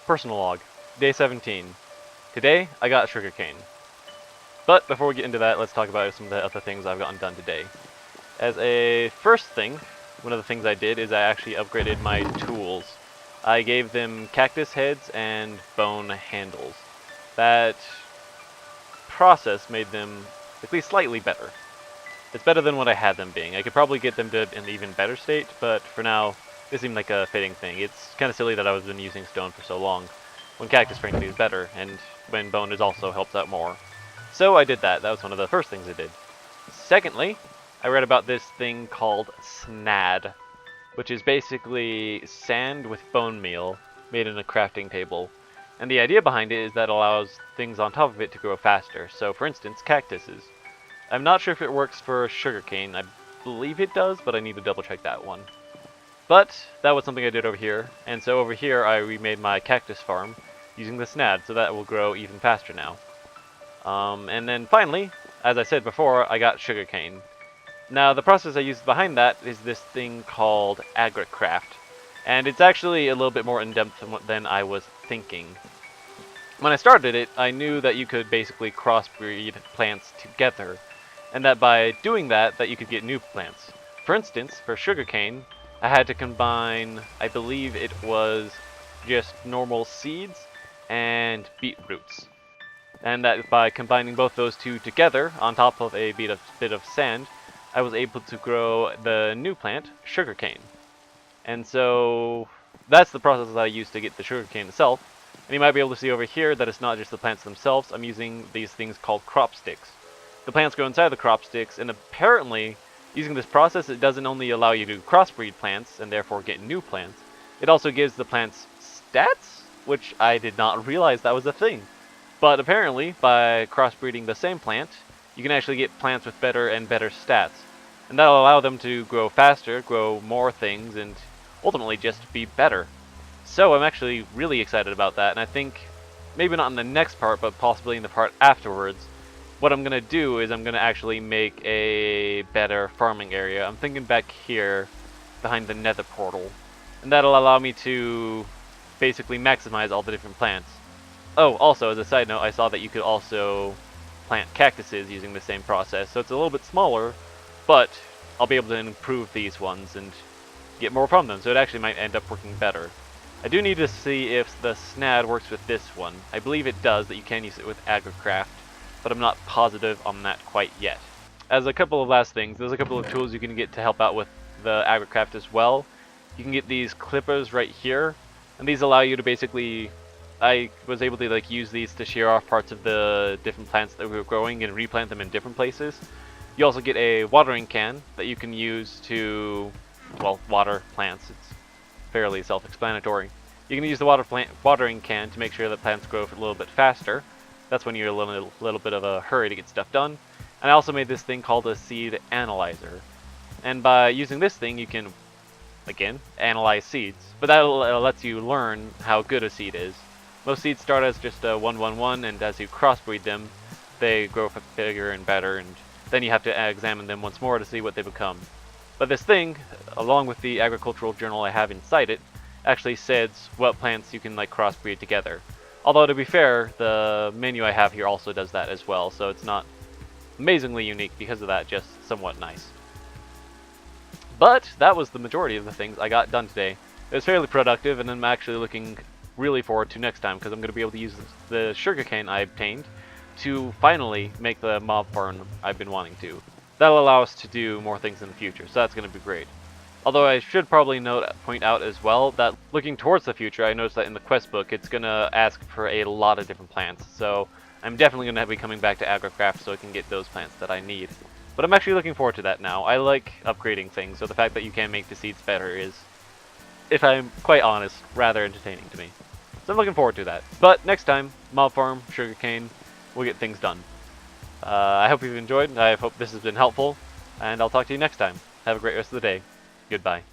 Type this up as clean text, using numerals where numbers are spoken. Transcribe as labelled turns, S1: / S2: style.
S1: Personal log, day 17. Today, I got sugarcane. But before we get into that, let's talk about some of the other things I've gotten done today. As a first thing, one of the things I did is I actually upgraded my tools. I gave them cactus heads and bone handles. That process made them at least slightly better. It's better than what I had them being. I could probably get them to an even better state, but for now, this seemed like a fitting thing. It's kind of silly that I've been using stone for so long, when cactus frankly is better, and when bone is also helps out more. So I did that. That was one of the first things I did. Secondly, I read about this thing called snad, which is basically sand with bone meal made in a crafting table. And the idea behind it is that it allows things on top of it to grow faster. So for instance, cactuses. I'm not sure if it works for sugarcane. I believe it does, but I need to double check that one. But that was something I did over here, and so over here I remade my cactus farm using the snad, so that will grow even faster now. And then finally, as I said before, I got sugarcane. Now the process I used behind that is this thing called Agricraft, and it's actually a little bit more in-depth than I was thinking. When I started it, I knew that you could basically crossbreed plants together, and that by doing that you could get new plants. For instance, for sugarcane, I had to combine, I believe it was just normal seeds and beetroots. And that by combining both those two together on top of a bit of sand, I was able to grow the new plant, sugarcane. And so that's the process that I used to get the sugarcane itself. And you might be able to see over here that it's not just the plants themselves. I'm using these things called crop sticks. The plants grow inside the crop sticks, and apparently using this process, it doesn't only allow you to crossbreed plants and therefore get new plants, it also gives the plants stats, which I did not realize that was a thing. But apparently, by crossbreeding the same plant, you can actually get plants with better and better stats. And that'll allow them to grow faster, grow more things, and ultimately just be better. So I'm actually really excited about that, and I think, maybe not in the next part, but possibly in the part afterwards, what I'm going to do is I'm going to actually make a better farming area. I'm thinking back here behind the nether portal. And that'll allow me to basically maximize all the different plants. Oh, also as a side note, I saw that you could also plant cactuses using the same process. So it's a little bit smaller, but I'll be able to improve these ones and get more from them. So it actually might end up working better. I do need to see if the snad works with this one. I believe it does, that you can use it with Agricraft, but I'm not positive on that quite yet. As a couple of last things, there's a couple of tools you can get to help out with the Agricraft as well. You can get these clippers right here, and these allow you to basically, I was able to use these to shear off parts of the different plants that we were growing and replant them in different places. You also get a watering can that you can use to, well, water plants. It's fairly self-explanatory. You can use the watering can to make sure that plants grow a little bit faster. That's when you're in a little bit of a hurry to get stuff done. And I also made this thing called a seed analyzer. And by using this thing, you can, again, analyze seeds. But that lets you learn how good a seed is. Most seeds start as just a 1-1-1, and as you crossbreed them, they grow bigger and better, and then you have to examine them once more to see what they become. But this thing, along with the agricultural journal I have inside it, actually says what plants you can crossbreed together. Although to be fair, the menu I have here also does that as well, so it's not amazingly unique because of that, just somewhat nice. But that was the majority of the things I got done today. It was fairly productive, and I'm actually looking really forward to next time, because I'm going to be able to use the sugarcane I obtained to finally make the mob farm I've been wanting to. That'll allow us to do more things in the future, so that's going to be great. Although I should probably point out as well that looking towards the future, I noticed that in the quest book it's going to ask for a lot of different plants, so I'm definitely going to be coming back to Agricraft so I can get those plants that I need. But I'm actually looking forward to that now. I like upgrading things, so the fact that you can make the seeds better is, if I'm quite honest, rather entertaining to me. So I'm looking forward to that. But next time, mob farm, sugarcane, we'll get things done. I hope you've enjoyed, I hope this has been helpful, and I'll talk to you next time. Have a great rest of the day. Goodbye.